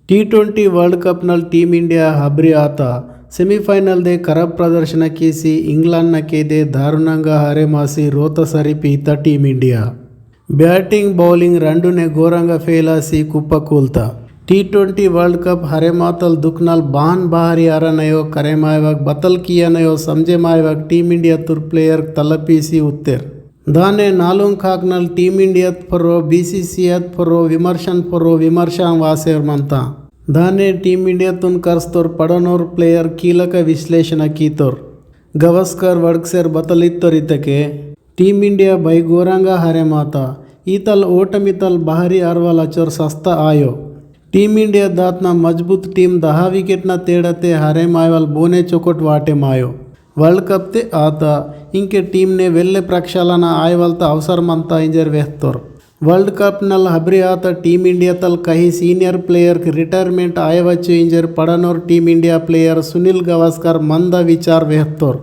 T20 world ಕಪ್ನಲ್ಲಿ team India ಹಬ್ರಿ ಆತ ಸೆಮಿಫೈನಲ್ದೆ ಖರಾಬ್ ಪ್ರದರ್ಶನ ಕೀಸಿ ಇಂಗ್ಲೆಂಡ್ನ ಕೇದೆ ದಾರುಣಂಗ ಹರೆಮಾಸಿ ರೋತ ಸರಿಪೀತ ಟೀಮ್ ಇಂಡಿಯಾ ಬ್ಯಾಟಿಂಗ್ ಬೌಲಿಂಗ್ రెండునే ఘోరంగా ఫెయిలాసి కుప్పకూల్తా T20 वर्ल्ड कप हरेमातल दुखनाल बान बाहरी आरनयो करेमायवाग बतल कियानयो समझेमायवाग टीम इंडिया तुर प्लेयर तलपीसी उत्तेर दाने नालुंग खाकनल टीम इंडिया फरो BCCI फरो विमर्शां वासेर मंता दाने टीम इंडिया तुन कर्स्तोर पडनोर प्लेयर कीलक विश्लेषण कीतोर गवस्कर वडक्सेर बतलित्तोरितके टीम इंडिया बೈ ಘೋರಂಗ हरेमाता ईतल ओटमितल बाहरी आरवाल अचोर सस्ता आयो टीम इंडिया दातना मजबूत टीम 10 विकेटना तेड़ते हरे मायवाल बोने चौकट वाटे मायो वर्ल्ड कप ते आता इंके टीम ने वेल्ले प्रक्षालन आयवलता अवसर मंता इंजर वेहतोर वर्ल्ड कप नल हब्री आता टीम इंडिया तल कहीं सीनियर प्लेयर की रिटायरमेंट आयवच्चु इंजर पड़नोर team India player Sunil Gavaskar मंद विचार वेहतोर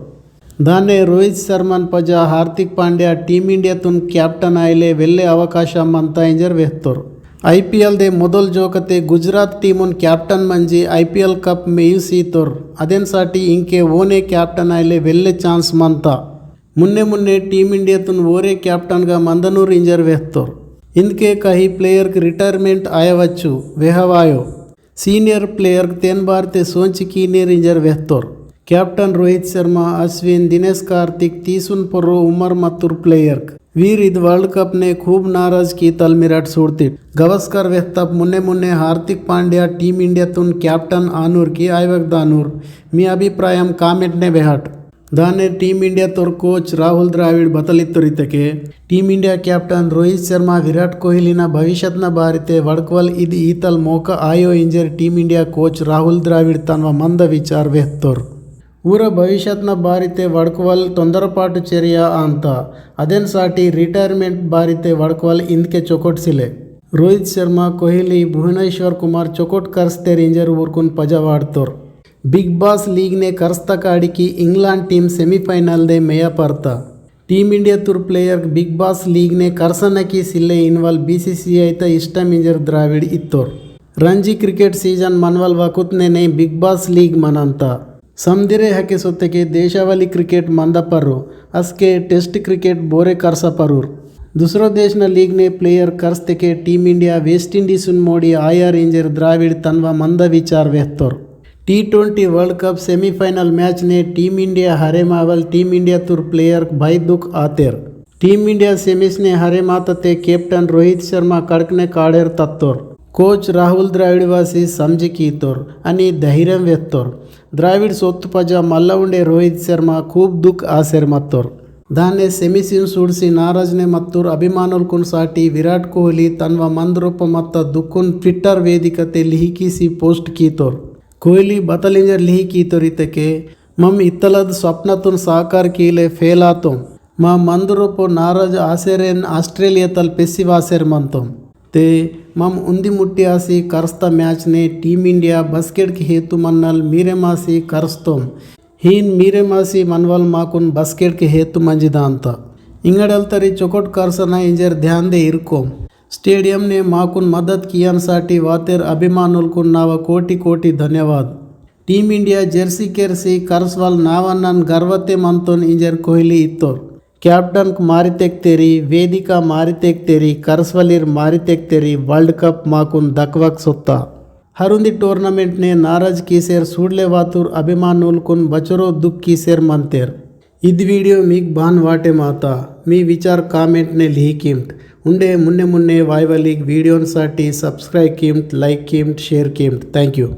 दाने रोहित शर्मा पजा हार्दिक पांड्या टीम इंडिया तुन कैप्टन आयले वेल्ले अवकाश मंता इंजर वेहतोर IPL दे ಮೊದಲ್ ಜೋಕತೆ ಗುಜರಾತ್ ಟೀಮುನ್ ಕ್ಯಾಪ್ಟನ್ ಮಂಜಿ IPL ಕಪ್ ಮೇಯು ಸೀತೋರ್ ಅದೇನ್ ಸಾಟಿ ಇಂಕೆ ಓನೆ ಕ್ಯಾಪ್ಟನ್ ಆಯ್ಲೆ ವೆಲ್ಲೆ ಚಾನ್ಸ್ ಮಂತ ಮುನ್ನೆ ಟೀಮ್ ಇಂಡಿಯಾ ತುನ್ ಓರೆ ಕ್ಯಾಪ್ಟನ್గా ಮಂದನೂರ್ ಇಂಜರ್ ವೆಹ್ತೋರ್ ಇಂದಕೆ ಕಹಿ ಪ್ಲೇಯರ್ కి ರಿಟೈರ್ಮೆಂಟ್ ಆಯవచ్చు ವೆಹವಾಯೋ ಸೀನಿಯರ್ ಪ್ಲೇಯರ್ तेन बार ते सोच की नेर इंजर वेहतोर कैप्टन रोहित शर्मा अश्विन दिनेश कार्तिक तीसुन पर्रो उमर मत्तुर प्लेयर वीर इद वर्ल्ड कप ने खूब नाराज की तलमिरट सूड़ती गवस्कर वेहतप मुन्ने हार्दिक पांड्या टीम इंडिया तुन कैप्टन आनूर की आयवक दानूर मी अभिप्रायम कामेंट ने बेहट दाने टीम इंडिया तोर कोच राहुल द्राविड बतलित्तोरितके team India captain Rohit Sharma Virat कोहलीನ ಭವಿಷ್ಯತ್ನ ಬಾರಿತೆ ವಡ್ಕವಲ್ ಇದು ಈತಲ್ ಮೋಕ ಆಯೋ ಇಂಜರ್ team India coach Rahul Dravid तन्व मंद विचार वेहतोर ಊರ ಭವಿಷ್ಯತ್ನ ಬಾರಿತೆ ವಡ್ಕವಲ್ ತೊಂದರಪಾಟು ಚರ್ಯ ಅಂತ ಅದೇನ್ ಸಾಟಿ ರಿಟೈರ್ಮೆಂಟ್ ಬಾರಿತೆ ವಡ್ಕವಲ್ ಇಂದಕೆ ಚೊಕೊಟ್ಸಿಲೆ रोहित शर्मा कोहली भुवनेश्वर कुमार चौकोट करस्ते इंजर ऊरकुन पजवाड़तोर बिग बास लीग ने करस्ता काड़ी की इंग्लैंड टीम सेमीफाइनल दे मेया परता टीम इंडिया तुर प्लेयर बिग बास लीग ने करसन की सिल्ले इन्वॉल्व BCCI ತ इष्टम इंजर द्राविड इत्तोर ರಂಜಿ क्रिकेट सीजन मनवल वकुतने ने बिग बास लीग मनंता समदिरे हके सोत्ते देशावली क्रिकेट मंदपरू असके टेस्ट क्रिकेट बोरे करसपरूर दूसरो देश न लीग ने प्लेयर कर्स्ते के टीम इंडिया वेस्ट इंडीज मोड़ी आयर इंजर द्राविड तन्वा मंद विचार वेहतोर T20 world cup semifinal match ने टीम इंडिया हरे मावल टीम इंडिया तुर प्लेयर भाई दुख आतेर टीम इंडिया सेमीस ने हरे मातते कैप्टन रोहित शर्मा कड़कने काड़ेर तत्तोर कोच राहुल द्राविड वासी समझी कीतोर अनि धैर्य वेहतोर द्राविड सोत्तु पजा मल्ल उंडे रोहित शर्मा खूब दुख आसेर मत्तोर दाने ಸೆಮಿಸಿನ್ ಸೂಡ್ಸಿ ನಾರಾಜ್ನೆ ಮತ್ತೂರ್ ಅಭಿಮಾನುಲ್ಕುನ್ ಸಾಟಿ ವಿರಾಟ್ ಕೊಹ್ಲಿ ತನ್ವ ಮಂದ್ರೂಪ ಮತ್ತ ದುಕ್ಕುನ್ ಟ್ವಿಟ್ಟರ್ ವೇದಿಕತೆ ಲಿಹಿಕಿಸಿ ಪೋಸ್ಟ್ ಕೀತೋರ್ ಕೊಹ್ಲಿ ಬತಲಿಂಜರ್ ಲಿಹಿ ಕೀತೋರಿತಕೆ ಮಮ್ ಇತ್ತಲದ ಸ್ವಪ್ನತುನ್ ಸಾಕಾರ ಕೀಲೆ ಫೇಲಾತೋಂ ಮಾ ಮಂದ್ರೂಪ ನಾರಾಜ್ ಆಸೆರೆನ್ ಆಸ್ಟ್ರೇಲಿಯಾ ತಲ್ ಪೆಸ್ಸಿ ವಾಸೆರ್ ಮಂತೋಂ ते मम उंदी मुट्टी आसी करस्ता मैच ने टीम इंडिया बस्केट की हेतु मन्नल मीरे मासी करस्तोम हीन मीरे मासी मनवल माकुन बस्केट के हेतु मंजिदांता इंगडल तरी चौकोट करसना इंजर ध्यान दे इरकोम स्टेडियम ने माकुन मदद कियान साठी वातेर अभिमानुलकुन नाव कोटि धन्यवाद टीम इंडिया जर्सी केर्सी करसवाल नावन्नन गर्वते मंतोन इंजर कोहली इत्तोर कैप्टन मारी तेक्तेरी वेदिका मारी तेक्तेरी करसवलीर मारी तेक्तेरी वर्ल्ड कप माकुन दकवक सोत्ता हरुंदी टूर्नामेंट ने नाराज कीसेर सूडले वातूर अभिमानुलकुन बचरो दुख कीसेर मंतेर इद वीडियो मीक बान वाटे माता मी विचार कामेंट ने लिही कीमट उंडे मुन्ने वायवलीग वीडियोन साठी सब्सक्राइब कीमट लाइक कीमट शेयर कीमट थैंक यू।